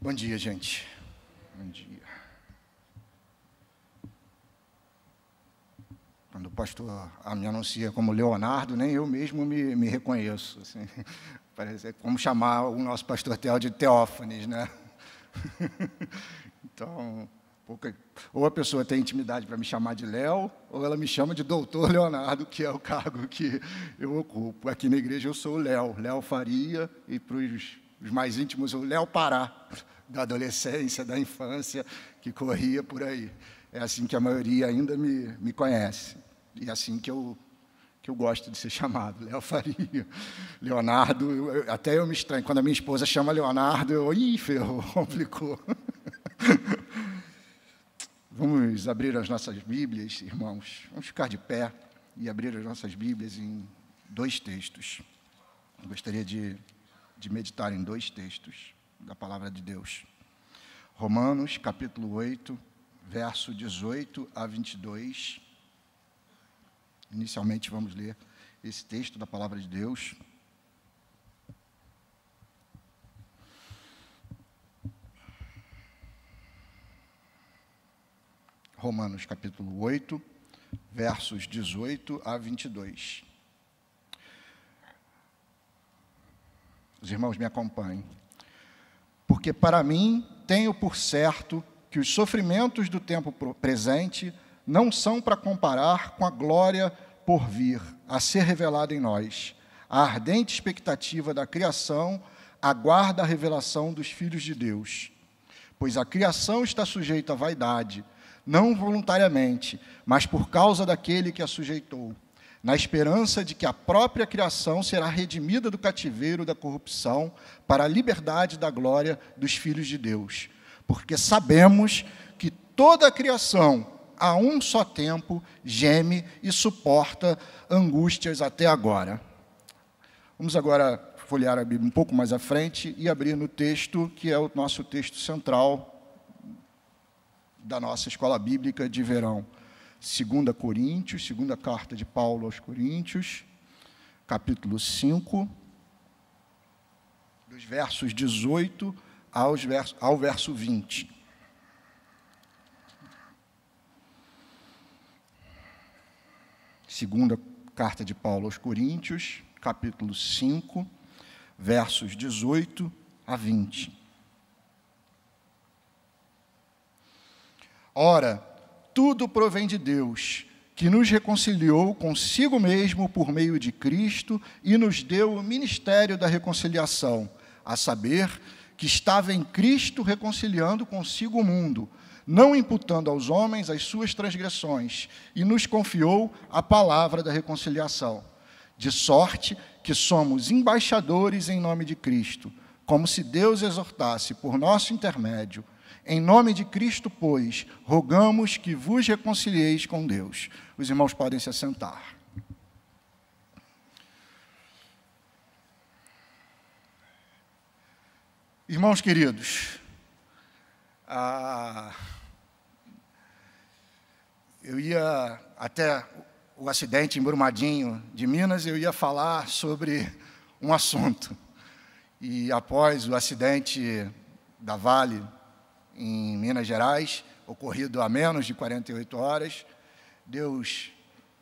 Bom dia, gente. Bom dia. Quando o pastor me anuncia como Leonardo, nem eu mesmo me reconheço. Assim. Parece como chamar o nosso pastor Theo de Teófanes, né? Então, ou a pessoa tem intimidade para me chamar de Léo, ou ela me chama de doutor Leonardo, que é o cargo que eu ocupo. Aqui na igreja eu sou o Léo Faria, e para os mais íntimos, o Léo Pará, da adolescência, da infância, que corria por aí. É assim que a maioria ainda me conhece. E é assim que eu gosto de ser chamado, Léo Faria. Leonardo, até eu me estranho. Quando a minha esposa chama Leonardo, ferrou, complicou. Vamos abrir as nossas Bíblias, irmãos. Vamos ficar de pé e abrir as nossas Bíblias em 2 textos. Eu gostaria de meditar em 2 textos da Palavra de Deus. Romanos, capítulo 8, verso 18 a 22. Inicialmente, vamos ler esse texto da Palavra de Deus. Romanos, capítulo 8, versos 18 a 22. Os irmãos me acompanhem. Porque para mim tenho por certo que os sofrimentos do tempo presente não são para comparar com a glória por vir a ser revelada em nós. A ardente expectativa da criação aguarda a revelação dos filhos de Deus. Pois a criação está sujeita à vaidade, não voluntariamente, mas por causa daquele que a sujeitou, na esperança de que a própria criação será redimida do cativeiro da corrupção para a liberdade da glória dos filhos de Deus. Porque sabemos que toda a criação, a um só tempo, geme e suporta angústias até agora. Vamos agora folhear a Bíblia um pouco mais à frente e abrir no texto que é o nosso texto central da nossa escola bíblica de verão. 2 Coríntios, segunda carta de Paulo aos Coríntios, capítulo 5, dos versos 18 ao verso 20. Segunda carta de Paulo aos Coríntios, capítulo 5, versos 18 a 20. Ora, tudo provém de Deus, que nos reconciliou consigo mesmo por meio de Cristo e nos deu o ministério da reconciliação, a saber, que estava em Cristo reconciliando consigo o mundo, não imputando aos homens as suas transgressões, e nos confiou a palavra da reconciliação, de sorte que somos embaixadores em nome de Cristo, como se Deus exortasse por nosso intermédio. Em nome de Cristo, pois, rogamos que vos reconcilieis com Deus. Os irmãos podem se assentar. Irmãos queridos, eu ia até o acidente em Brumadinho, de Minas, eu ia falar sobre um assunto. E após o acidente da Vale, em Minas Gerais, ocorrido há menos de 48 horas, Deus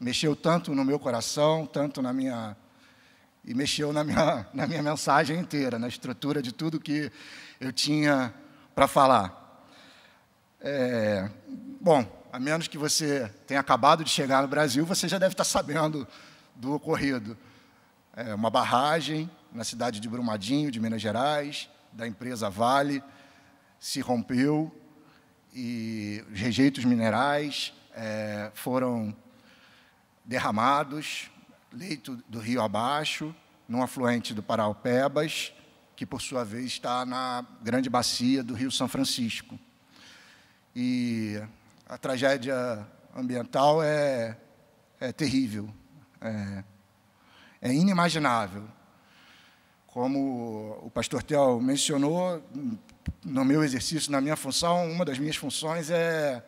mexeu tanto no meu coração, e mexeu na minha mensagem inteira, na estrutura de tudo que eu tinha para falar. Bom, a menos que você tenha acabado de chegar no Brasil, você já deve estar sabendo do ocorrido. Uma barragem na cidade de Brumadinho, de Minas Gerais, da empresa Vale, se rompeu e os rejeitos minerais foram derramados, leito do rio abaixo, num afluente do Paraupebas, que, por sua vez, está na grande bacia do Rio São Francisco. E a tragédia ambiental é terrível, é inimaginável. Como o pastor Theo mencionou, no meu exercício, na minha função, uma das minhas funções é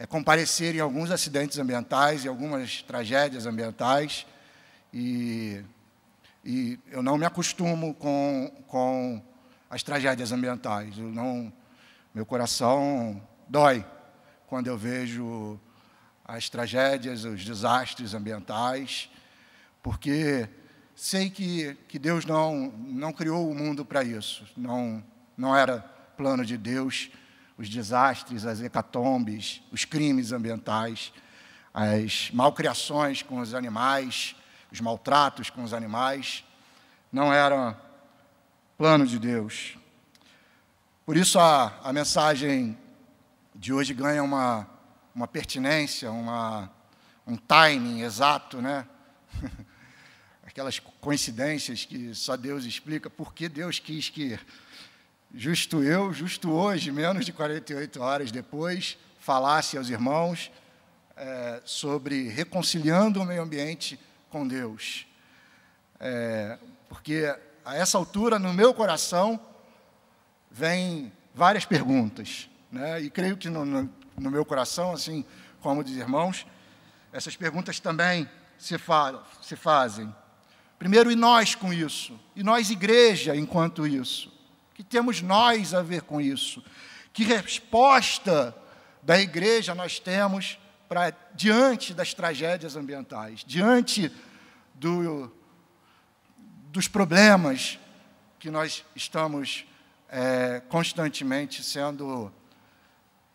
comparecer em alguns acidentes ambientais e algumas tragédias ambientais, e eu não me acostumo com as tragédias ambientais. Meu coração dói quando eu vejo as tragédias, os desastres ambientais, porque sei que Deus não criou o mundo para isso. Não era plano de Deus os desastres, as hecatombes, os crimes ambientais, as malcriações com os animais, os maltratos com os animais. Não era plano de Deus. Por isso a mensagem de hoje ganha uma pertinência, um timing exato, né? Aquelas coincidências que só Deus explica, porque Deus quis que justo hoje, menos de 48 horas depois, falasse aos irmãos sobre reconciliando o meio ambiente com Deus. Porque a essa altura, no meu coração, vem várias perguntas, né? E creio que no meu coração, assim como dos irmãos, essas perguntas também se fazem. Primeiro, e nós com isso? E nós, igreja, enquanto isso? O que temos nós a ver com isso? Que resposta da igreja nós temos diante das tragédias ambientais, diante dos problemas que nós estamos constantemente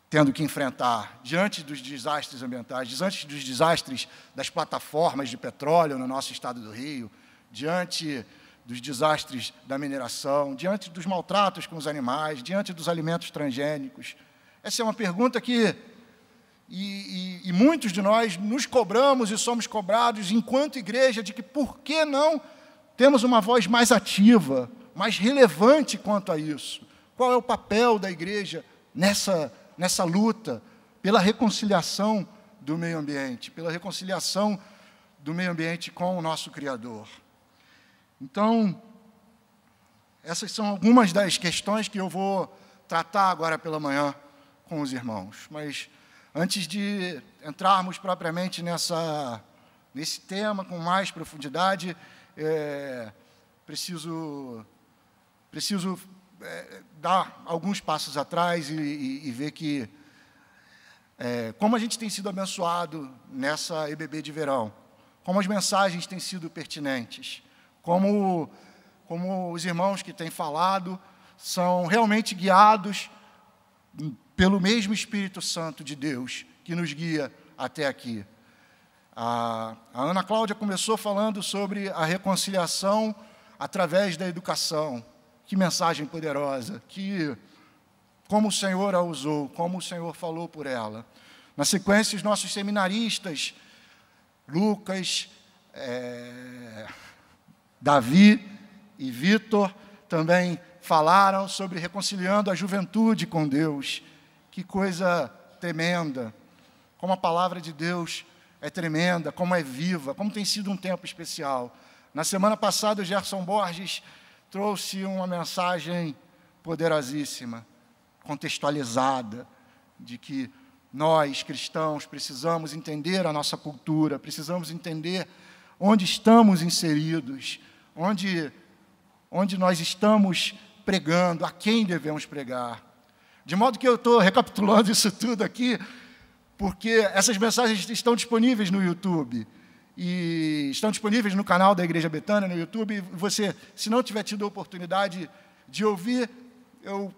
tendo que enfrentar, diante dos desastres ambientais, diante dos desastres das plataformas de petróleo no nosso estado do Rio, diante dos desastres da mineração, diante dos maltratos com os animais, diante dos alimentos transgênicos. Essa é uma pergunta que muitos de nós nos cobramos e somos cobrados enquanto igreja de que por que não temos uma voz mais ativa, mais relevante quanto a isso? Qual é o papel da igreja nessa luta pela reconciliação do meio ambiente, pela reconciliação do meio ambiente com o nosso Criador? Então, essas são algumas das questões que eu vou tratar agora pela manhã com os irmãos. Mas, antes de entrarmos propriamente nesse tema com mais profundidade, preciso dar alguns passos atrás e ver que, como a gente tem sido abençoado nessa EBB de verão, como as mensagens têm sido pertinentes, como os irmãos que têm falado são realmente guiados pelo mesmo Espírito Santo de Deus que nos guia até aqui. A Ana Cláudia começou falando sobre a reconciliação através da educação. Que mensagem poderosa, como o Senhor a usou, como o Senhor falou por ela. Na sequência, os nossos seminaristas, Lucas, Davi e Vitor, também falaram sobre reconciliando a juventude com Deus. Que coisa tremenda, como a palavra de Deus é tremenda, como é viva, como tem sido um tempo especial. Na semana passada, o Gerson Borges trouxe uma mensagem poderosíssima, contextualizada, de que nós, cristãos, precisamos entender a nossa cultura, precisamos entender onde estamos inseridos, onde nós estamos pregando, a quem devemos pregar. De modo que eu estou recapitulando isso tudo aqui, porque essas mensagens estão disponíveis no YouTube, e estão disponíveis no canal da Igreja Betânia, no YouTube. Você, se não tiver tido a oportunidade de ouvir, eu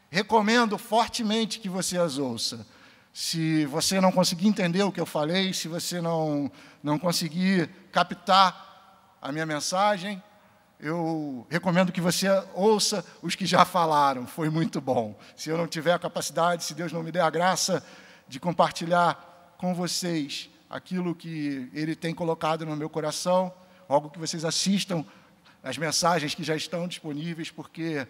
recomendo fortemente que você as ouça. Se você não conseguir entender o que eu falei, se você não conseguir captar a minha mensagem, eu recomendo que você ouça os que já falaram, foi muito bom. Se eu não tiver a capacidade, se Deus não me der a graça de compartilhar com vocês aquilo que Ele tem colocado no meu coração, algo que vocês assistam as mensagens que já estão disponíveis, porque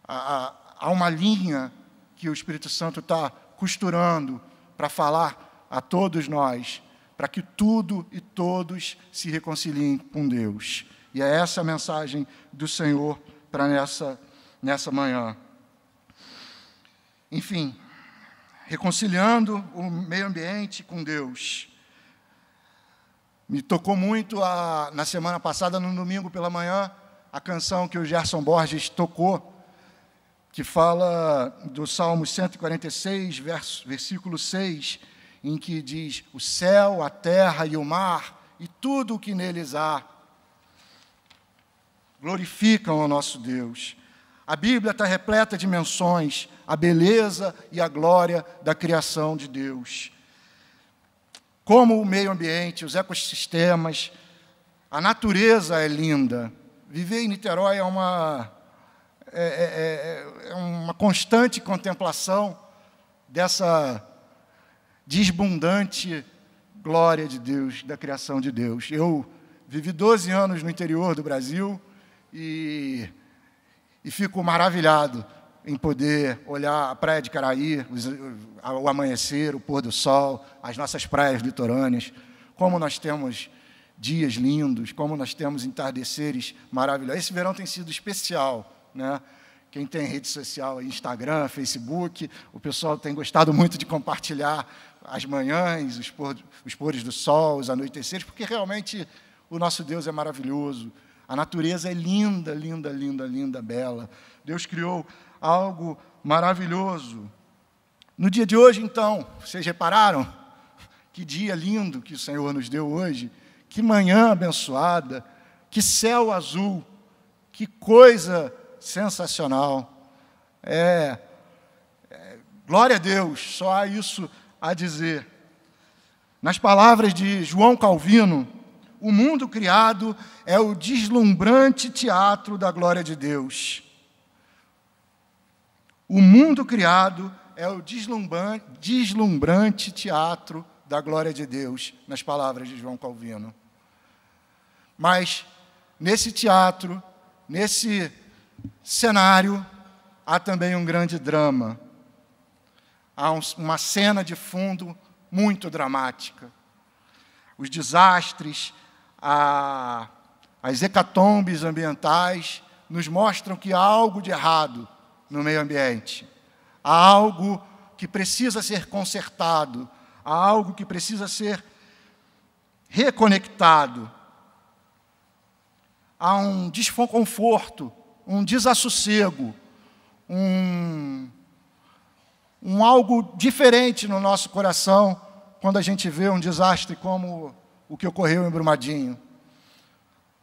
há uma linha que o Espírito Santo está costurando para falar a todos nós, para que tudo e todos se reconciliem com Deus. E é essa a mensagem do Senhor para nessa manhã. Enfim, reconciliando o meio ambiente com Deus. Me tocou muito, na semana passada, no domingo pela manhã, a canção que o Gerson Borges tocou, que fala do Salmo 146, versículo 6, em que diz: o céu, a terra e o mar, e tudo o que neles há, glorificam ao nosso Deus. A Bíblia está repleta de menções à beleza e à glória da criação de Deus. Como o meio ambiente, os ecossistemas, a natureza é linda. Viver em Niterói é uma constante contemplação dessa desbundante glória de Deus, da criação de Deus. Eu vivi 12 anos no interior do Brasil e fico maravilhado em poder olhar a praia de Caraí, o amanhecer, o pôr do sol, as nossas praias litorâneas, como nós temos dias lindos, como nós temos entardeceres maravilhosos. Esse verão tem sido especial, né? Quem tem rede social, Instagram, Facebook, o pessoal tem gostado muito de compartilhar as manhãs, os pôres do sol, os anoiteceres, porque realmente o nosso Deus é maravilhoso. A natureza é linda, linda, linda, linda, bela. Deus criou algo maravilhoso. No dia de hoje, então, vocês repararam? Que dia lindo que o Senhor nos deu hoje. Que manhã abençoada. Que céu azul. Que coisa sensacional. Glória a Deus, só há isso a dizer. Nas palavras de João Calvino, o mundo criado é o deslumbrante teatro da glória de Deus. O mundo criado é o deslumbrante teatro da glória de Deus, nas palavras de João Calvino. Mas, nesse teatro, nesse cenário, há também um grande drama. Há uma cena de fundo muito dramática. Os desastres, as hecatombes ambientais nos mostram que há algo de errado no meio ambiente. Há algo que precisa ser consertado, há algo que precisa ser reconectado. Há um desconforto, um desassossego, um algo diferente no nosso coração quando a gente vê um desastre como o que ocorreu em Brumadinho.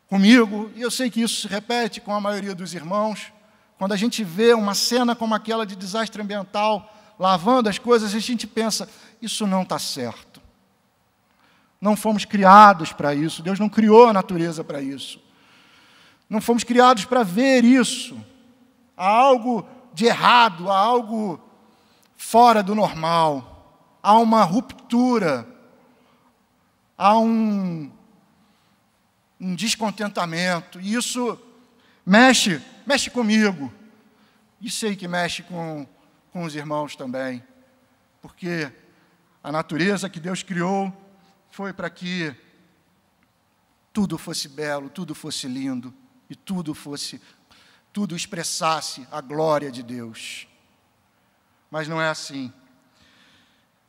Comigo, e eu sei que isso se repete com a maioria dos irmãos, quando a gente vê uma cena como aquela de desastre ambiental, lavando as coisas, a gente pensa, isso não está certo. Não fomos criados para isso, Deus não criou a natureza para isso. Não fomos criados para ver isso. Há algo de errado, há algo fora do normal. Há uma ruptura, há um descontentamento. E isso mexe comigo. E sei que mexe com os irmãos também. Porque a natureza que Deus criou foi para que tudo fosse belo, tudo fosse lindo e tudo expressasse a glória de Deus. Mas não é assim.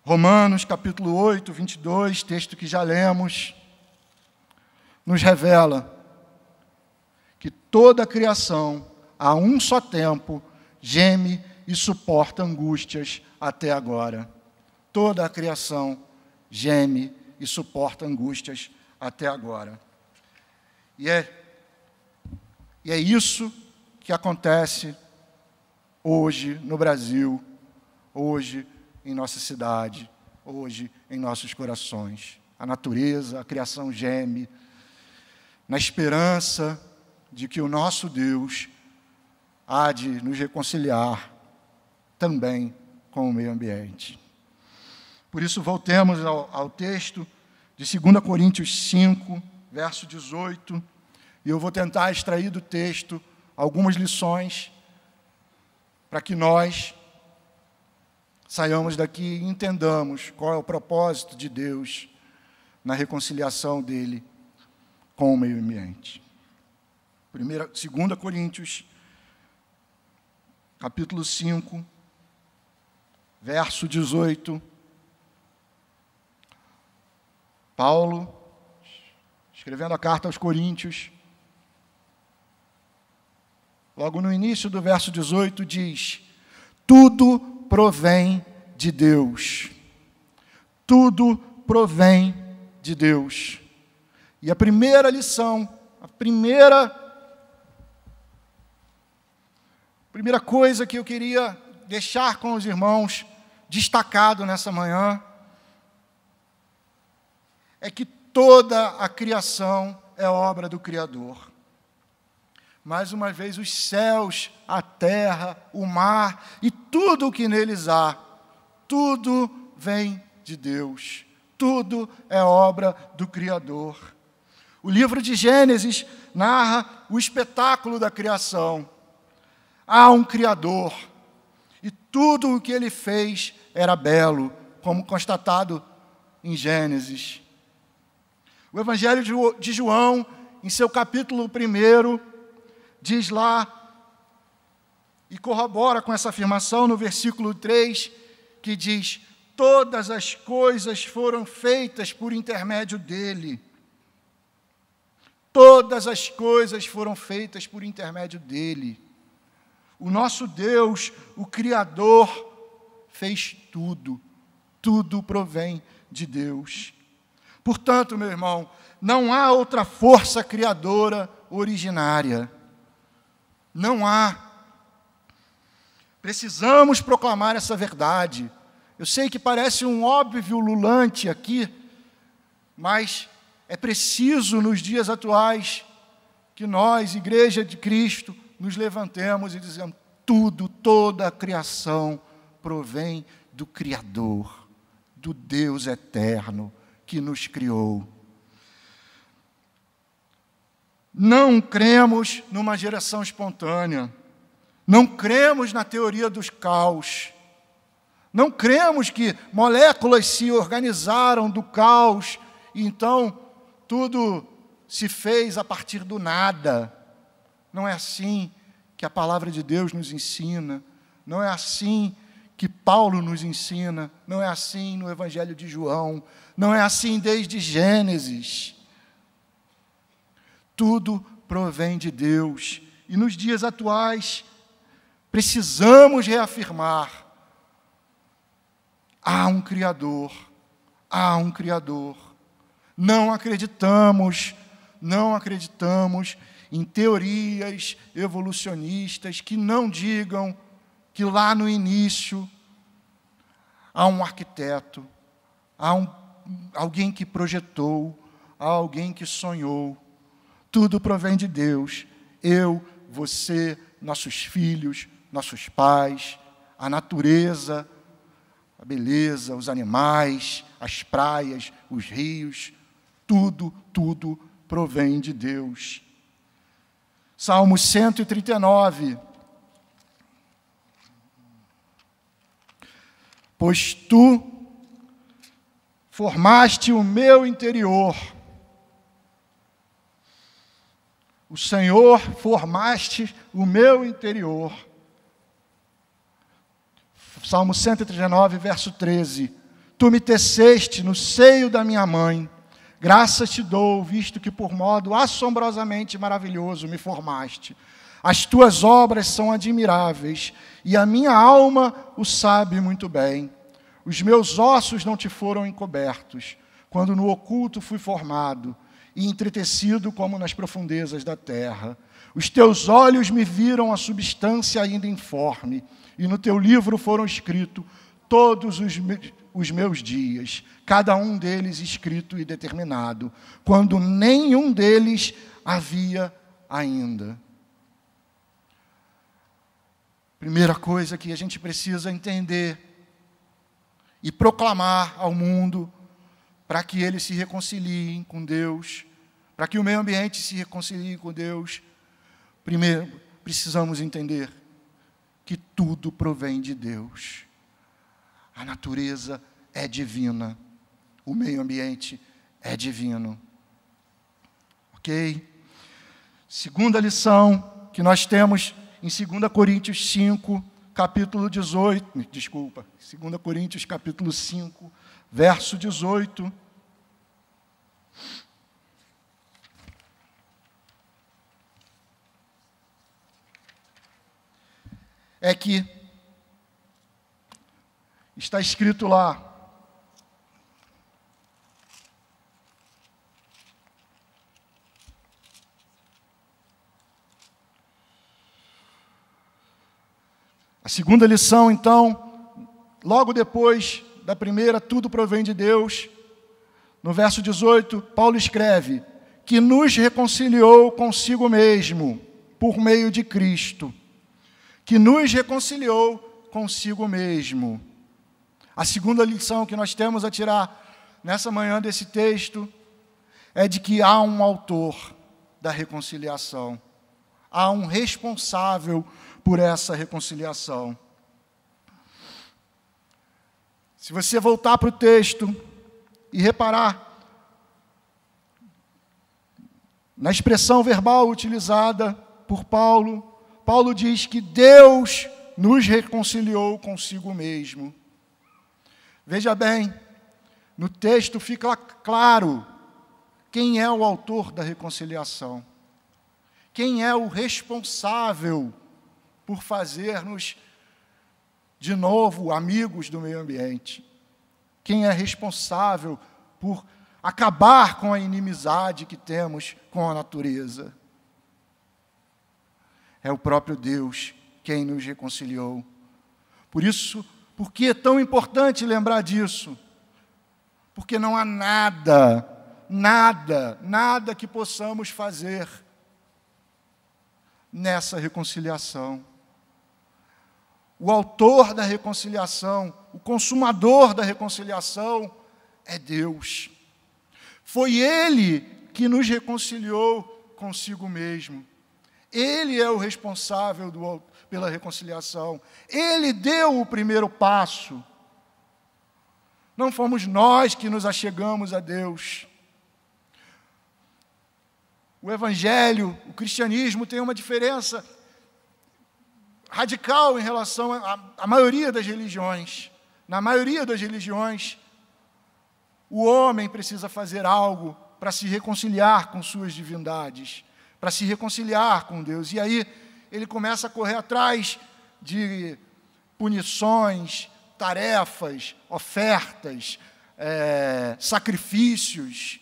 Romanos, capítulo 8, 22, texto que já lemos, nos revela que toda a criação, a um só tempo, geme e suporta angústias até agora. Toda a criação geme e suporta angústias até agora. E é isso que acontece hoje no Brasil, hoje em nossa cidade, hoje em nossos corações. A natureza, a criação geme, na esperança de que o nosso Deus há de nos reconciliar também com o meio ambiente. Por isso, voltemos ao texto de 2 Coríntios 5, verso 18, e eu vou tentar extrair do texto algumas lições para que nós saiamos daqui e entendamos qual é o propósito de Deus na reconciliação dele com o meio ambiente. 2 Coríntios, capítulo 5, verso 18. Paulo, escrevendo a carta aos Coríntios, logo no início do verso 18, diz: tudo provém de Deus. Tudo provém de Deus. E a primeira lição, a primeira coisa que eu queria deixar com os irmãos, destacado nessa manhã, é que toda a criação é obra do Criador. Mais uma vez, os céus, a terra, o mar e tudo o que neles há, tudo vem de Deus. Tudo é obra do Criador. O livro de Gênesis narra o espetáculo da criação. Há um Criador, e tudo o que ele fez era belo, como constatado em Gênesis. O Evangelho de João, em seu capítulo 1, diz lá, e corrobora com essa afirmação no versículo 3, que diz: todas as coisas foram feitas por intermédio dele. Todas as coisas foram feitas por intermédio dele. O nosso Deus, o Criador, fez tudo. Tudo provém de Deus. Portanto, meu irmão, não há outra força criadora originária. Não há. Precisamos proclamar essa verdade. Eu sei que parece um óbvio ululante aqui, mas é preciso, nos dias atuais, que nós, Igreja de Cristo, nos levantemos e dizemos: toda a criação provém do Criador, do Deus eterno que nos criou. Não cremos numa geração espontânea, não cremos na teoria dos caos, não cremos que moléculas se organizaram do caos e então tudo se fez a partir do nada. Não é assim que a palavra de Deus nos ensina, não é assim que Paulo nos ensina, não é assim no Evangelho de João, não é assim desde Gênesis. Tudo provém de Deus. E nos dias atuais, precisamos reafirmar: há um Criador, há um Criador. Não acreditamos em teorias evolucionistas que não digam que lá no início há um arquiteto, há alguém que projetou, há alguém que sonhou. Tudo provém de Deus. Eu, você, nossos filhos, nossos pais, a natureza, a beleza, os animais, as praias, os rios, tudo provém de Deus. Salmo 139. Pois tu formaste o meu interior. O Senhor formaste o meu interior. Salmo 139, verso 13. Tu me teceste no seio da minha mãe. Graças te dou, visto que por modo assombrosamente maravilhoso me formaste. As tuas obras são admiráveis, e a minha alma o sabe muito bem. Os meus ossos não te foram encobertos, quando no oculto fui formado, e entretecido como nas profundezas da terra. Os teus olhos me viram a substância ainda informe, e no teu livro foram escritos todos os meus dias, cada um deles escrito e determinado, quando nenhum deles havia ainda. Primeira coisa que a gente precisa entender e proclamar ao mundo, para que eles se reconciliem com Deus, para que o meio ambiente se reconcilie com Deus, primeiro precisamos entender que tudo provém de Deus. A natureza é divina, o meio ambiente é divino. Ok? Segunda lição que nós temos em 2 Coríntios 5, capítulo 18, 2 Coríntios capítulo 5, verso 18. é que está escrito lá, a segunda lição, então, logo depois da primeira, tudo provém de Deus. No verso 18, Paulo escreve que nos reconciliou consigo mesmo por meio de Cristo. Que nos reconciliou consigo mesmo. A segunda lição que nós temos a tirar nessa manhã desse texto é de que há um autor da reconciliação. Há um responsável por essa reconciliação. Se você voltar para o texto e reparar na expressão verbal utilizada por Paulo, Paulo diz que Deus nos reconciliou consigo mesmo. Veja bem, no texto fica claro quem é o autor da reconciliação, quem é o responsável por fazer-nos de novo amigos do meio ambiente, quem é responsável por acabar com a inimizade que temos com a natureza. É o próprio Deus quem nos reconciliou. Por isso, por que é tão importante lembrar disso? Porque não há nada que possamos fazer nessa reconciliação. O autor da reconciliação, o consumador da reconciliação é Deus. Foi Ele que nos reconciliou consigo mesmo. Ele é o responsável pela reconciliação. Ele deu o primeiro passo. Não fomos nós que nos achegamos a Deus. O Evangelho, o cristianismo tem uma diferença radical em relação à maioria das religiões. Na maioria das religiões, o homem precisa fazer algo para se reconciliar com suas divindades, para se reconciliar com Deus. E aí ele começa a correr atrás de punições, tarefas, ofertas, sacrifícios.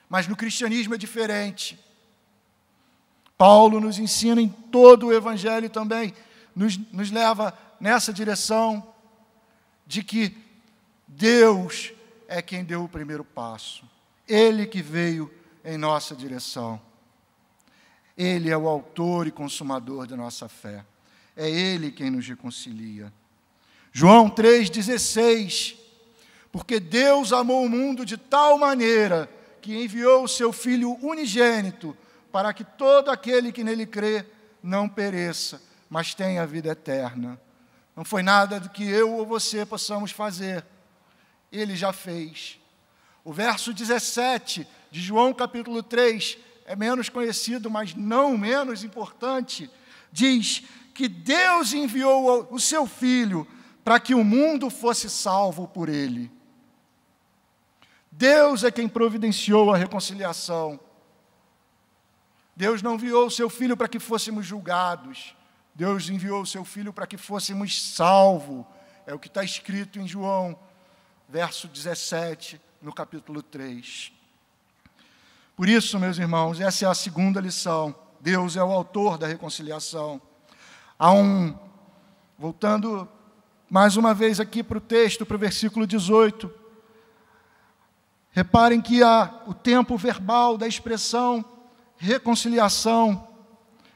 Mas no cristianismo é diferente. Paulo nos ensina em todo o Evangelho também, nos leva nessa direção de que Deus é quem deu o primeiro passo. Ele que veio em nossa direção. Ele é o autor e consumador da nossa fé. É Ele quem nos reconcilia. João 3,16. Porque Deus amou o mundo de tal maneira que enviou o seu Filho unigênito para que todo aquele que nele crê não pereça, mas tenha a vida eterna. Não foi nada do que eu ou você possamos fazer. Ele já fez. O verso 17 de João capítulo 3 é menos conhecido, mas não menos importante. Diz que Deus enviou o seu Filho para que o mundo fosse salvo por ele. Deus é quem providenciou a reconciliação. Deus não enviou o seu Filho para que fôssemos julgados. Deus enviou o seu Filho para que fôssemos salvos. É o que está escrito em João, verso 17, no capítulo 3. Por isso, meus irmãos, essa é a segunda lição. Deus é o autor da reconciliação. Voltando mais uma vez aqui para o texto, para o versículo 18. Reparem que o tempo verbal da expressão reconciliação,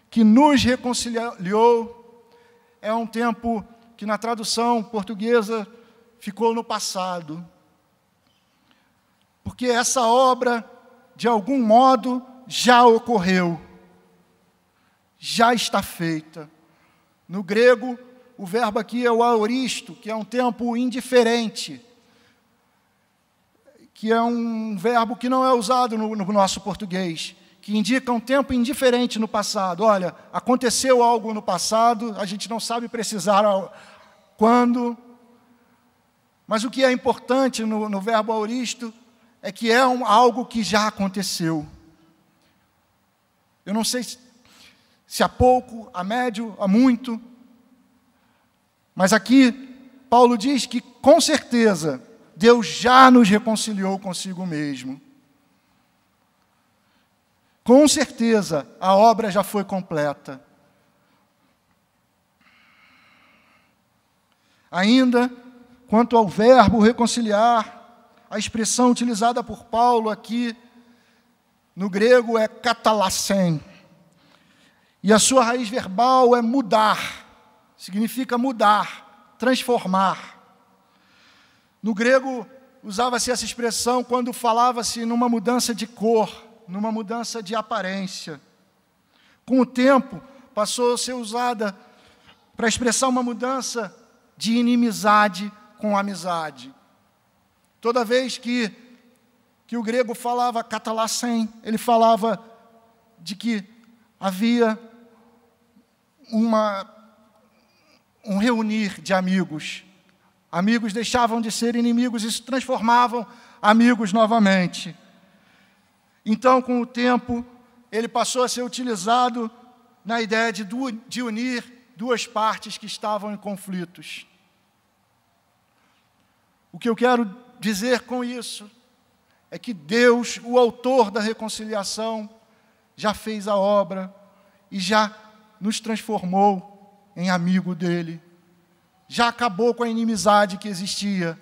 que nos reconciliou, é um tempo que na tradução portuguesa ficou no passado. Porque essa obra, de algum modo, já ocorreu, já está feita. No grego, o verbo aqui é o aoristo, que é um tempo indiferente, que é um verbo que não é usado no nosso português, que indica um tempo indiferente no passado. Olha, aconteceu algo no passado, a gente não sabe precisar quando, mas o que é importante no verbo aoristo é que é algo que já aconteceu. Eu não sei se há pouco, há médio, há muito, Mas aqui, Paulo diz que, com certeza, Deus já nos reconciliou consigo mesmo. Com certeza, a obra já foi completa. Ainda, quanto ao verbo reconciliar, a expressão utilizada por Paulo aqui, no grego, é katalassen. E a sua raiz verbal é mudar. Significa mudar, transformar. No grego, usava-se essa expressão quando falava-se numa mudança de cor, numa mudança de aparência. Com o tempo, passou a ser usada para expressar uma mudança de inimizade com amizade. Toda vez que o grego falava katalassen, ele falava de que havia um reunir de amigos. Amigos deixavam de ser inimigos e se transformavam amigos novamente. Então, com o tempo, ele passou a ser utilizado na ideia de unir duas partes que estavam em conflitos. O que eu quero dizer com isso é que Deus, o autor da reconciliação, já fez a obra e já nos transformou em amigo dele. Já acabou com a inimizade que existia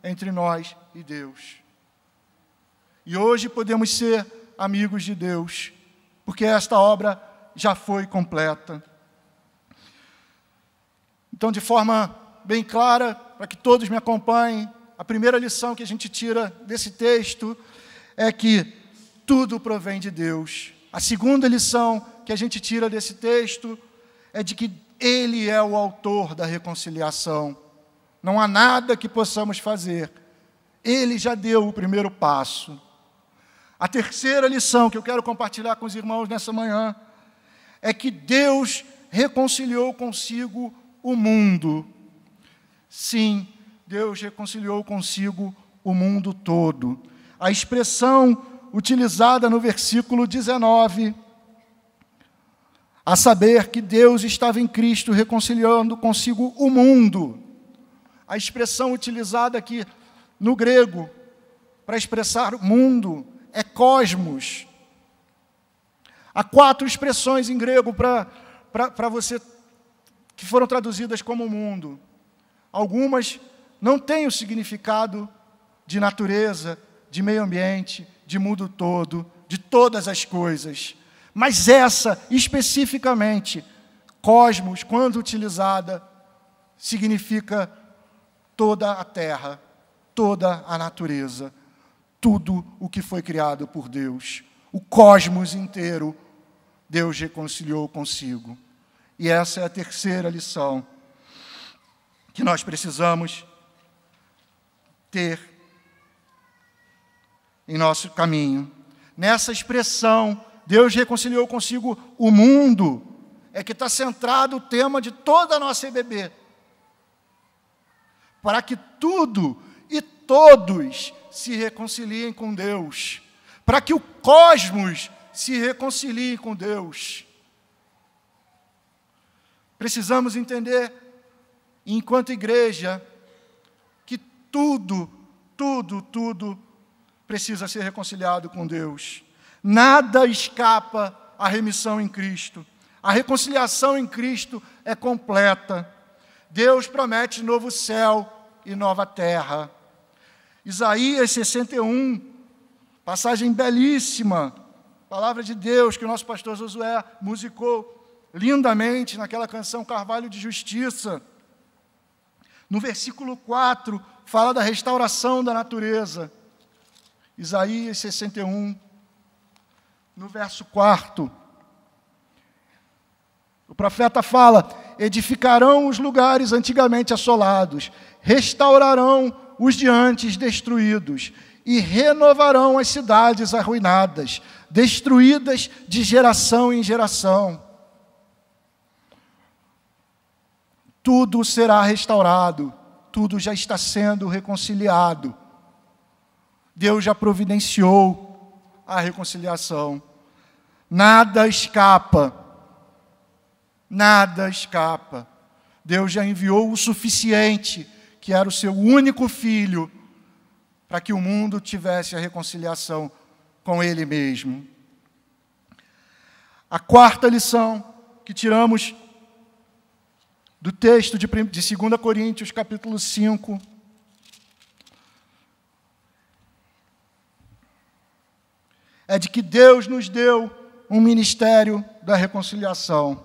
entre nós e Deus. E hoje podemos ser amigos de Deus, porque esta obra já foi completa. Então, de forma bem clara, para que todos me acompanhem, a primeira lição que a gente tira desse texto é que tudo provém de Deus. A segunda lição que a gente tira desse texto é de que Ele é o autor da reconciliação. Não há nada que possamos fazer. Ele já deu o primeiro passo. A terceira lição que eu quero compartilhar com os irmãos nessa manhã é que Deus reconciliou consigo o mundo. Sim, Deus reconciliou consigo o mundo todo. A expressão utilizada no versículo 19, a saber que Deus estava em Cristo reconciliando consigo o mundo. A expressão utilizada aqui no grego para expressar mundo é cosmos. Há 4 expressões em grego para você que foram traduzidas como mundo. Algumas não têm o significado de natureza, de meio ambiente, de mundo todo, de todas as coisas. Mas essa, especificamente, cosmos, quando utilizada, significa toda a terra, toda a natureza, tudo o que foi criado por Deus. O cosmos inteiro, Deus reconciliou consigo. E essa é a terceira lição que nós precisamos ter em nosso caminho. Nessa expressão, Deus reconciliou consigo o mundo, é que está centrado o tema de toda a nossa EBB. Para que tudo e todos se reconciliem com Deus. Para que o cosmos se reconcilie com Deus. Precisamos entender, enquanto igreja, que tudo precisa ser reconciliado com Deus. Nada escapa à remissão em Cristo. A reconciliação em Cristo é completa. Deus promete novo céu e nova terra. Isaías 61, passagem belíssima, palavra de Deus que o nosso pastor Josué musicou lindamente naquela canção Carvalho de Justiça. No versículo 4, fala da restauração da natureza. Isaías 61, no verso 4, o profeta fala: edificarão os lugares antigamente assolados, restaurarão os de antes destruídos, e renovarão as cidades arruinadas, destruídas de geração em geração. Tudo será restaurado, tudo já está sendo reconciliado. Deus já providenciou a reconciliação. Nada escapa. Nada escapa. Deus já enviou o suficiente, que era o seu único Filho, para que o mundo tivesse a reconciliação com Ele mesmo. A quarta lição que tiramos do texto de 2 Coríntios, capítulo 5, é de que Deus nos deu um ministério da reconciliação.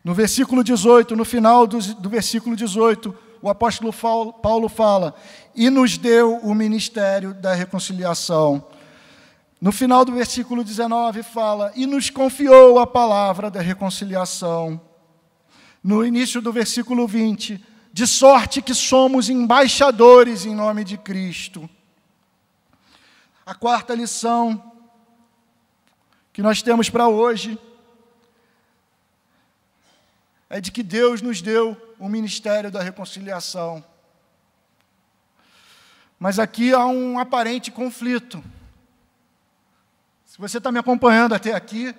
No versículo 18, no final do versículo 18, o apóstolo Paulo fala: e nos deu o ministério da reconciliação. No final do versículo 19 fala: e nos confiou a palavra da reconciliação. No início do versículo 20, de sorte que somos embaixadores em nome de Cristo. A quarta lição que nós temos para hoje é de que Deus nos deu o ministério da reconciliação. Mas aqui há um aparente conflito. Se você está me acompanhando até aqui,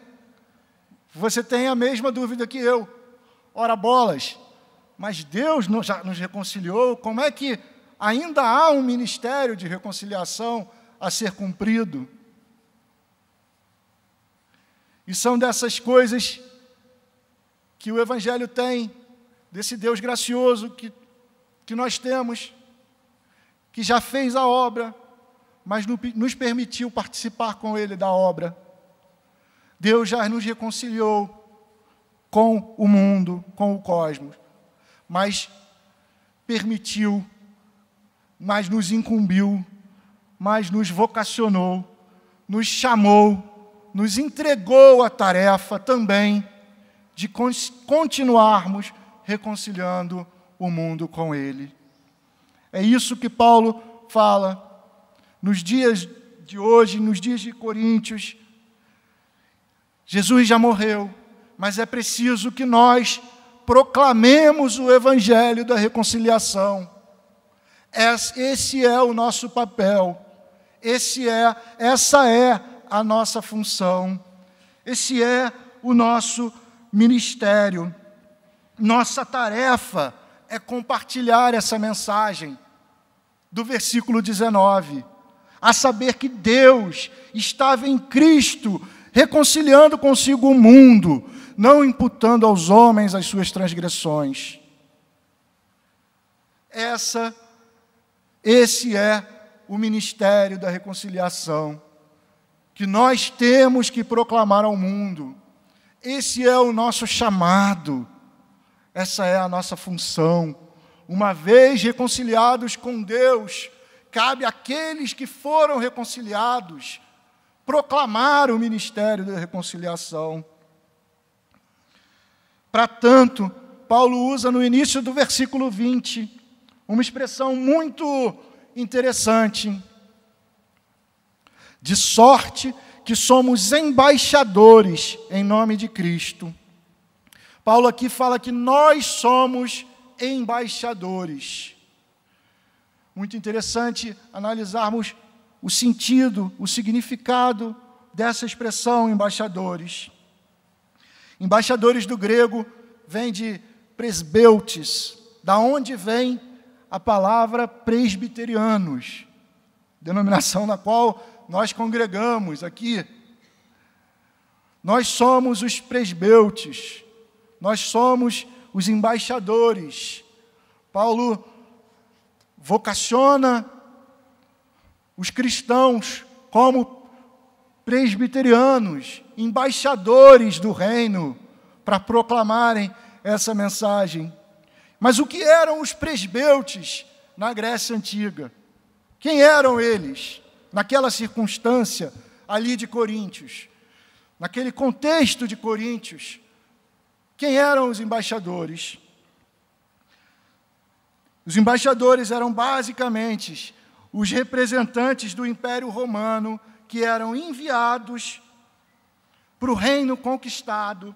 você tem a mesma dúvida que eu. Ora bolas, mas Deus já nos reconciliou, como é que ainda há um ministério de reconciliação a ser cumprido? E são dessas coisas que o Evangelho tem, desse Deus gracioso que nós temos, que já fez a obra, mas nos permitiu participar com Ele da obra. Deus já nos reconciliou com o mundo, com o cosmos, mas permitiu, mas nos incumbiu, mas nos vocacionou, nos chamou, nos entregou a tarefa também de continuarmos reconciliando o mundo com Ele. É isso que Paulo fala nos dias de hoje, nos dias de Coríntios. Jesus já morreu, mas é preciso que nós proclamemos o Evangelho da reconciliação. Esse é o nosso papel, essa é a nossa função, esse é o nosso ministério. Nossa tarefa é compartilhar essa mensagem do versículo 19, a saber que Deus estava em Cristo, reconciliando consigo o mundo, não imputando aos homens as suas transgressões. Esse é o ministério da reconciliação, que nós temos que proclamar ao mundo. Esse é o nosso chamado, essa é a nossa função. Uma vez reconciliados com Deus, cabe àqueles que foram reconciliados proclamar o ministério da reconciliação. Para tanto, Paulo usa no início do versículo 20 uma expressão muito interessante: de sorte que somos embaixadores em nome de Cristo. Paulo aqui fala que nós somos embaixadores. Muito interessante analisarmos o sentido, o significado dessa expressão embaixadores. Embaixadores do grego vem de presbeutes, da onde vem a palavra presbiterianos, denominação na qual nós congregamos aqui. Nós somos os presbeutes, nós somos os embaixadores. Paulo vocaciona os cristãos como presbiterianos, embaixadores do reino, para proclamarem essa mensagem. Mas o que eram os presbeutes na Grécia Antiga? Quem eram eles naquela circunstância ali de Coríntios? Naquele contexto de Coríntios, quem eram os embaixadores? Os embaixadores eram basicamente os representantes do Império Romano que eram enviados para o reino conquistado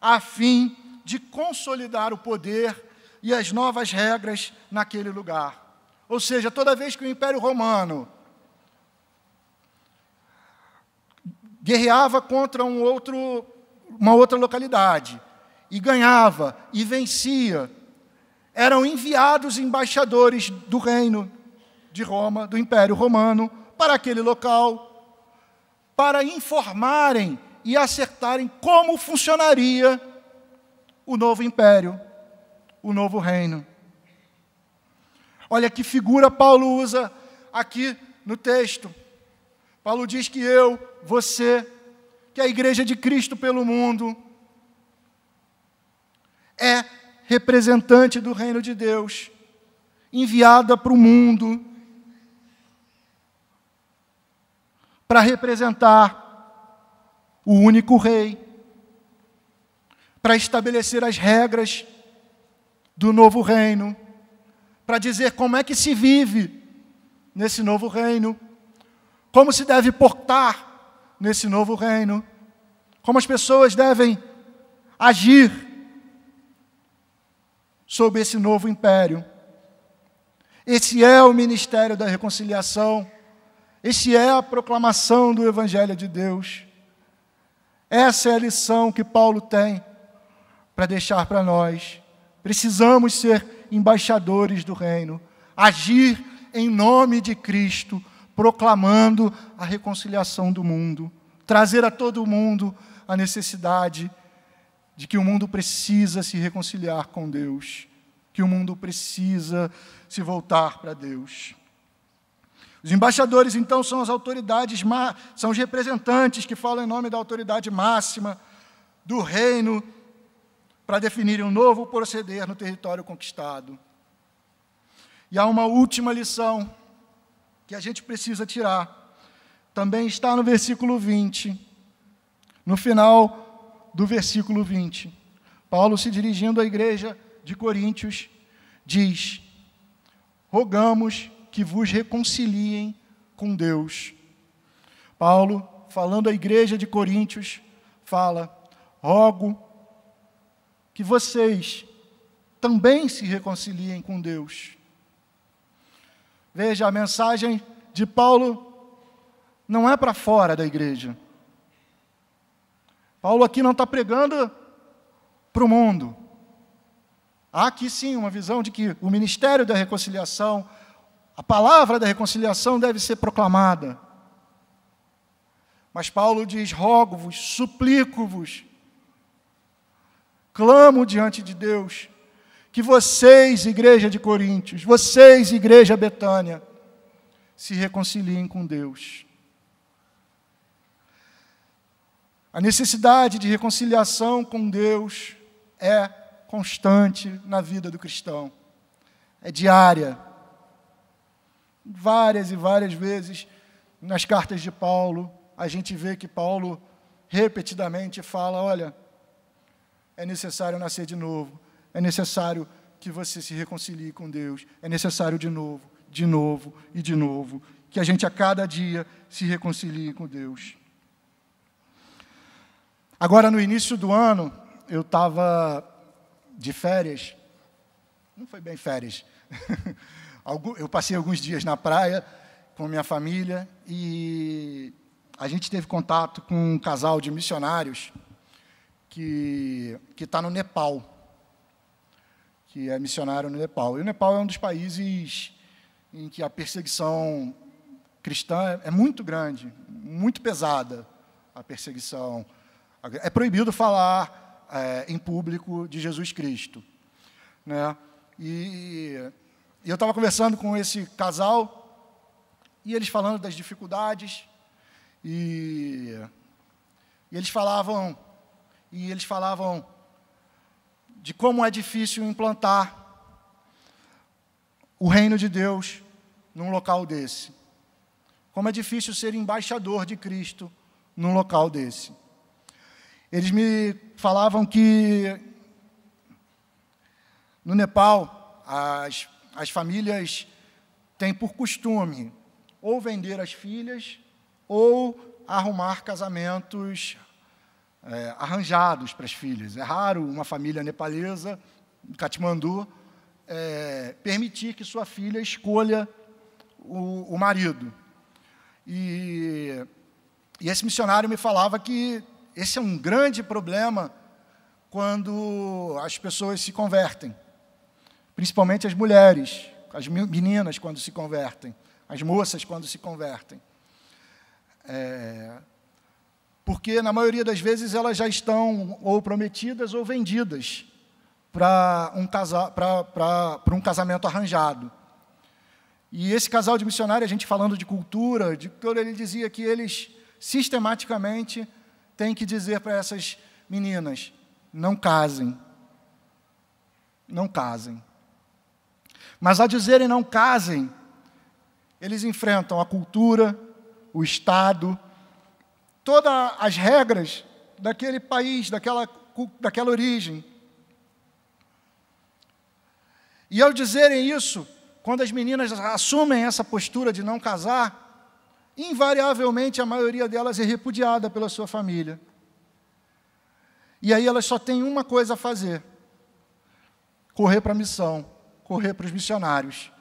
a fim de consolidar o poder e as novas regras naquele lugar. Ou seja, toda vez que o Império Romano guerreava contra um outro uma outra localidade e ganhava e vencia, eram enviados embaixadores do reino de Roma, do Império Romano, para aquele local, para informarem e acertarem como funcionaria o novo império, o novo reino. Olha que figura Paulo usa aqui no texto. Paulo diz que eu, você, que a igreja de Cristo pelo mundo, é representante do reino de Deus, enviada para o mundo, para representar o único rei, para estabelecer as regras do novo reino, para dizer como é que se vive nesse novo reino, como se deve portar nesse novo reino, como as pessoas devem agir sob esse novo império. Esse é o ministério da reconciliação, esse é a proclamação do Evangelho de Deus. Essa é a lição que Paulo tem para deixar para nós. Precisamos ser embaixadores do reino, agir em nome de Cristo, proclamando a reconciliação do mundo, trazer a todo mundo a necessidade de que o mundo precisa se reconciliar com Deus, que o mundo precisa se voltar para Deus. Os embaixadores, então, são as autoridades, são os representantes que falam em nome da autoridade máxima do reino para definirem um novo proceder no território conquistado. E há uma última lição que a gente precisa tirar. Também está no versículo 20, no final do versículo 20. Paulo, se dirigindo à igreja de Coríntios, diz: rogamos que vos reconciliem com Deus. Paulo, falando à igreja de Coríntios, fala: rogo que vocês também se reconciliem com Deus. Veja, a mensagem de Paulo não é para fora da igreja. Paulo aqui não está pregando para o mundo. Há aqui sim uma visão de que o ministério da reconciliação, a palavra da reconciliação deve ser proclamada. Mas Paulo diz: rogo-vos, suplico-vos, clamo diante de Deus, que vocês, igreja de Coríntios, vocês, igreja Betânia, se reconciliem com Deus. A necessidade de reconciliação com Deus é constante na vida do cristão, é diária. Várias e várias vezes, nas cartas de Paulo, a gente vê que Paulo repetidamente fala: olha, é necessário nascer de novo, é necessário que você se reconcilie com Deus, é necessário de novo e de novo, que a gente a cada dia se reconcilie com Deus. Agora, no início do ano, eu estava de férias, não foi bem férias, eu passei alguns dias na praia com minha família e a gente teve contato com um casal de missionários que está no Nepal, que é missionário no Nepal. E o Nepal é um dos países em que a perseguição cristã é muito grande, muito pesada, a perseguição. É proibido falar em público de Jesus Cristo, né? E eu estava conversando com esse casal, e eles falando das dificuldades, e eles falavam de como é difícil implantar o reino de Deus num local desse. Como é difícil ser embaixador de Cristo num local desse. Eles me falavam que no Nepal as famílias têm por costume ou vender as filhas ou arrumar casamentos arranjados para as filhas. É raro uma família nepalesa, Katmandu, permitir que sua filha escolha o marido. E esse missionário me falava que esse é um grande problema quando as pessoas se convertem, principalmente as mulheres, as meninas quando se convertem, as moças quando se convertem. Porque, na maioria das vezes, elas já estão ou prometidas ou vendidas para um casamento arranjado. E esse casal de missionários, a gente falando de cultura, ele dizia que eles sistematicamente têm que dizer para essas meninas: não casem. Não casem. Mas, ao dizerem não casem, eles enfrentam a cultura, o Estado, todas as regras daquele país, daquela origem. E, ao dizerem isso, quando as meninas assumem essa postura de não casar, invariavelmente a maioria delas é repudiada pela sua família. E aí elas só têm uma coisa a fazer: correr para a missão, correr para os missionários.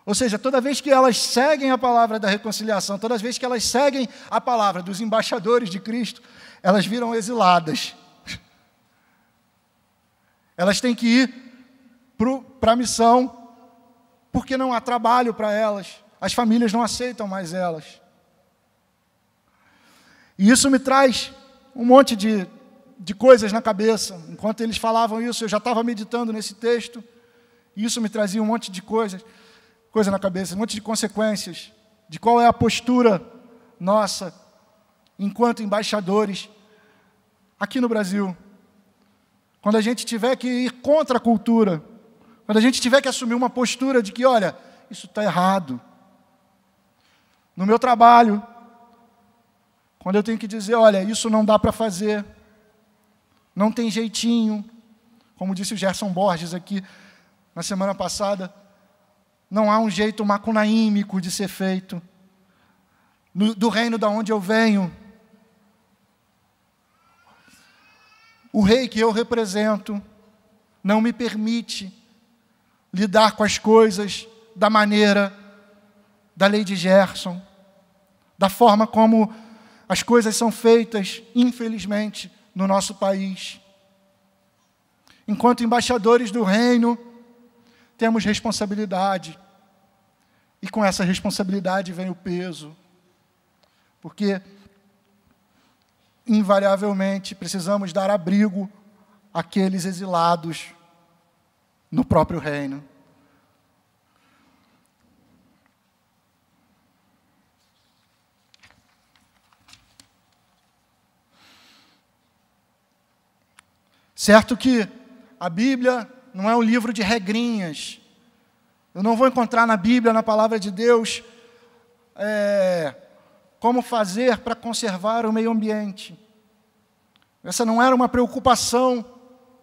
Ou seja, toda vez que elas seguem a palavra da reconciliação, toda vez que elas seguem a palavra dos embaixadores de Cristo, elas viram exiladas. Elas têm que ir para a missão, porque não há trabalho para elas, as famílias não aceitam mais elas. E isso me traz um monte de coisas na cabeça. Enquanto eles falavam isso, eu já estava meditando nesse texto, e isso me trazia um monte de coisa na cabeça, um monte de consequências, de qual é a postura nossa, enquanto embaixadores, aqui no Brasil. Quando a gente tiver que ir contra a cultura, quando a gente tiver que assumir uma postura de que, olha, isso está errado. No meu trabalho, quando eu tenho que dizer, olha, isso não dá para fazer, não tem jeitinho, como disse o Gerson Borges aqui na semana passada, não há um jeito macunaímico de ser feito. Do reino da onde eu venho, o rei que eu represento não me permite lidar com as coisas da maneira da lei de Gerson, da forma como as coisas são feitas, infelizmente, no nosso país. Enquanto embaixadores do reino, temos responsabilidade. E com essa responsabilidade vem o peso. Porque, invariavelmente, precisamos dar abrigo àqueles exilados no próprio reino. Certo que a Bíblia não é um livro de regrinhas. Eu não vou encontrar na Bíblia, na palavra de Deus, como fazer para conservar o meio ambiente. Essa não era uma preocupação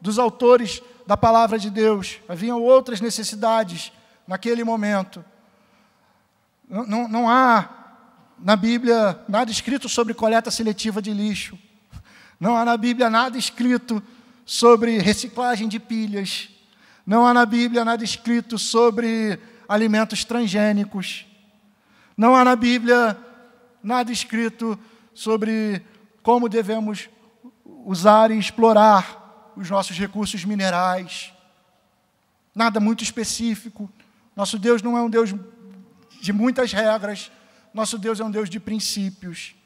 dos autores da palavra de Deus. Haviam outras necessidades naquele momento. Não há na Bíblia nada escrito sobre coleta seletiva de lixo. Não há na Bíblia nada escrito sobre reciclagem de pilhas. Não há na Bíblia nada escrito sobre alimentos transgênicos. Não há na Bíblia nada escrito sobre como devemos usar e explorar os nossos recursos minerais. Nada muito específico. Nosso Deus não é um Deus de muitas regras. Nosso Deus é um Deus de princípios.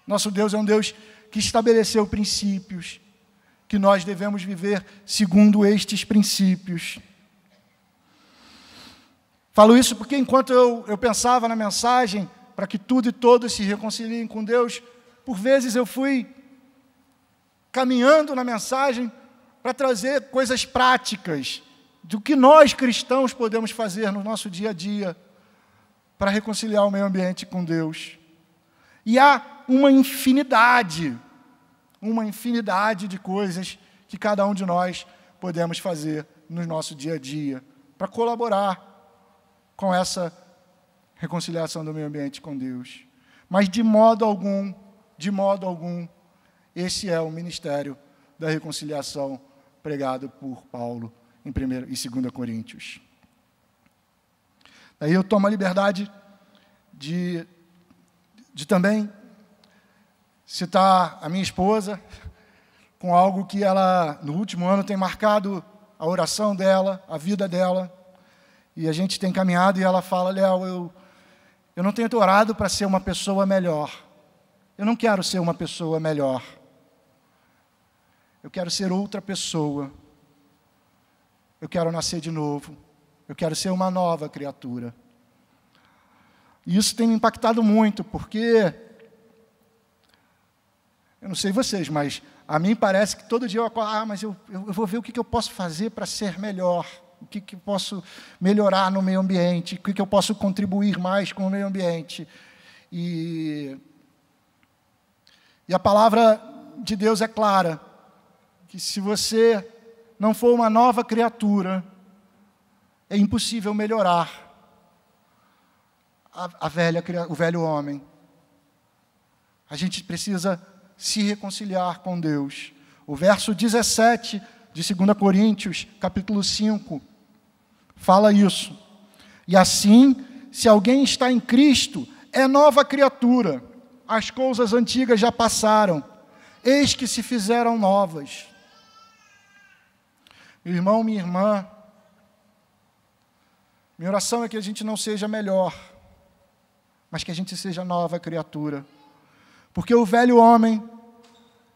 Nosso Deus é um Deus que estabeleceu princípios, que nós devemos viver segundo estes princípios. Falo isso porque enquanto eu pensava na mensagem, para que tudo e todos se reconciliem com Deus, por vezes eu fui caminhando na mensagem para trazer coisas práticas do que nós cristãos podemos fazer no nosso dia a dia para reconciliar o meio ambiente com Deus. E há uma infinidade de coisas que cada um de nós podemos fazer no nosso dia a dia para colaborar com essa reconciliação do meio ambiente com Deus. Mas de modo algum, esse é o ministério da reconciliação pregado por Paulo em 1 e 2 Coríntios. Daí eu tomo a liberdade de também citar a minha esposa com algo que ela, no último ano, tem marcado a oração dela, a vida dela. E a gente tem caminhado e ela fala: Léo, eu não tenho orado para ser uma pessoa melhor. Eu não quero ser uma pessoa melhor. Eu quero ser outra pessoa. Eu quero nascer de novo. Eu quero ser uma nova criatura. E isso tem me impactado muito, porque, eu não sei vocês, mas a mim parece que todo dia eu acordo, mas eu vou ver o que eu posso fazer para ser melhor, o que eu posso melhorar no meio ambiente, o que eu posso contribuir mais com o meio ambiente. E a palavra de Deus é clara, que se você não for uma nova criatura, é impossível melhorar o velho homem. A gente precisa se reconciliar com Deus. O verso 17 de 2 Coríntios, capítulo 5, fala isso. E assim, se alguém está em Cristo, é nova criatura. As coisas antigas já passaram, eis que se fizeram novas. Meu irmão, minha irmã, minha oração é que a gente não seja melhor, mas que a gente seja nova criatura. Porque o velho homem,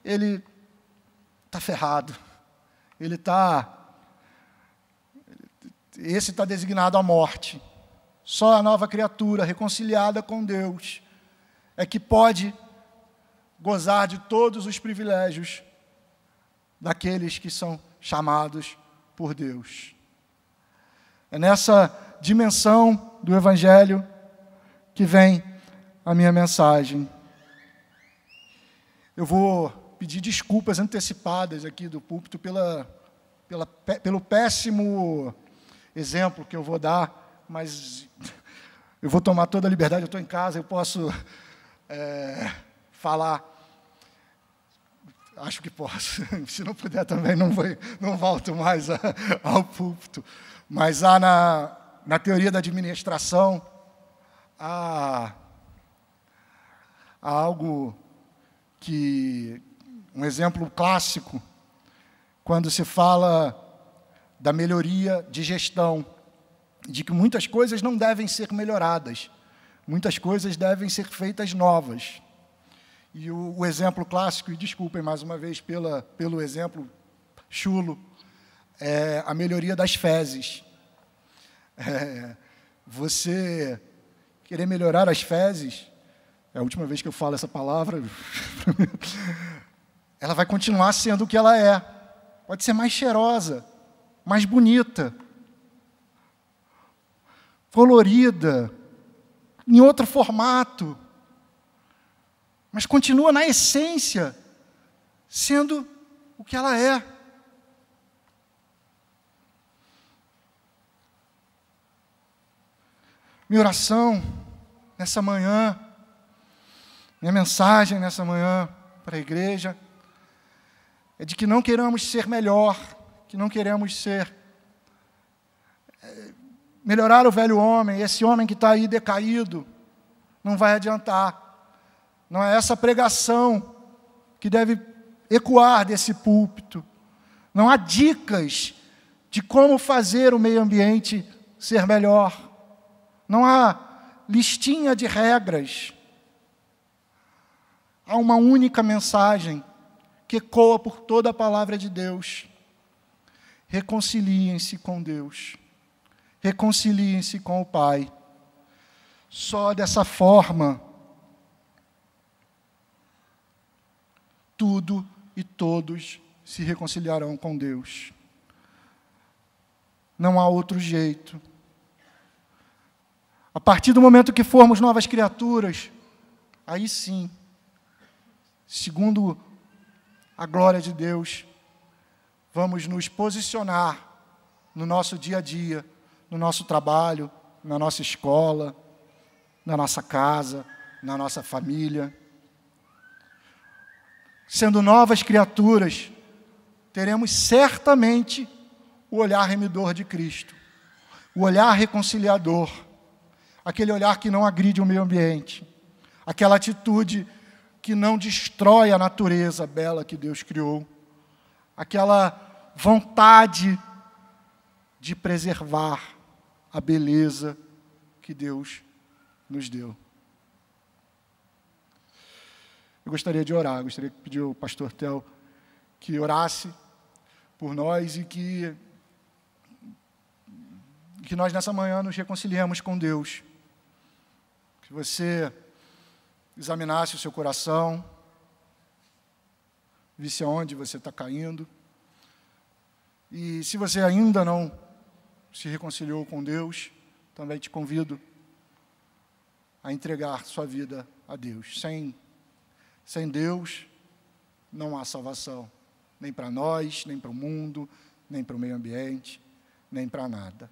ele está ferrado. Esse está designado à morte. Só a nova criatura, reconciliada com Deus, é que pode gozar de todos os privilégios daqueles que são chamados por Deus. É nessa dimensão do Evangelho que vem a minha mensagem. Eu vou pedir desculpas antecipadas aqui do púlpito pelo péssimo exemplo que eu vou dar, mas eu vou tomar toda a liberdade. Eu estou em casa, eu posso falar. Acho que posso. Se não puder também, não volto mais ao púlpito. Mas há na teoria da administração, há algo que, um exemplo clássico, quando se fala da melhoria de gestão, de que muitas coisas não devem ser melhoradas, muitas coisas devem ser feitas novas. E o exemplo clássico, e desculpem mais uma vez pelo exemplo chulo, é a melhoria das fezes. Você querer melhorar as fezes, é a última vez que eu falo essa palavra, ela vai continuar sendo o que ela é. Pode ser mais cheirosa, mais bonita, colorida, em outro formato, mas continua na essência sendo o que ela é. Minha oração nessa manhã, minha mensagem nessa manhã para a igreja é de que não queremos ser melhor, que não queremos melhorar o velho homem, esse homem que está aí decaído, não vai adiantar. Não é essa pregação que deve ecoar desse púlpito. Não há dicas de como fazer o meio ambiente ser melhor. Não há listinha de regras. Há uma única mensagem que ecoa por toda a palavra de Deus. Reconciliem-se com Deus. Reconciliem-se com o Pai. Só dessa forma, tudo e todos se reconciliarão com Deus. Não há outro jeito. A partir do momento que formos novas criaturas, aí sim, segundo a glória de Deus, vamos nos posicionar no nosso dia a dia, no nosso trabalho, na nossa escola, na nossa casa, na nossa família. Sendo novas criaturas, teremos certamente o olhar remidor de Cristo, o olhar reconciliador, aquele olhar que não agride o meio ambiente, aquela atitude que não destrói a natureza bela que Deus criou, aquela vontade de preservar a beleza que Deus nos deu. Eu gostaria de orar, gostaria de pedir ao pastor Theo que orasse por nós e que nós nessa manhã nos reconciliemos com Deus. Que você examinasse o seu coração, visse aonde você está caindo. E se você ainda não se reconciliou com Deus, também te convido a entregar sua vida a Deus. Sem Deus, não há salvação, nem para nós, nem para o mundo, nem para o meio ambiente, nem para nada.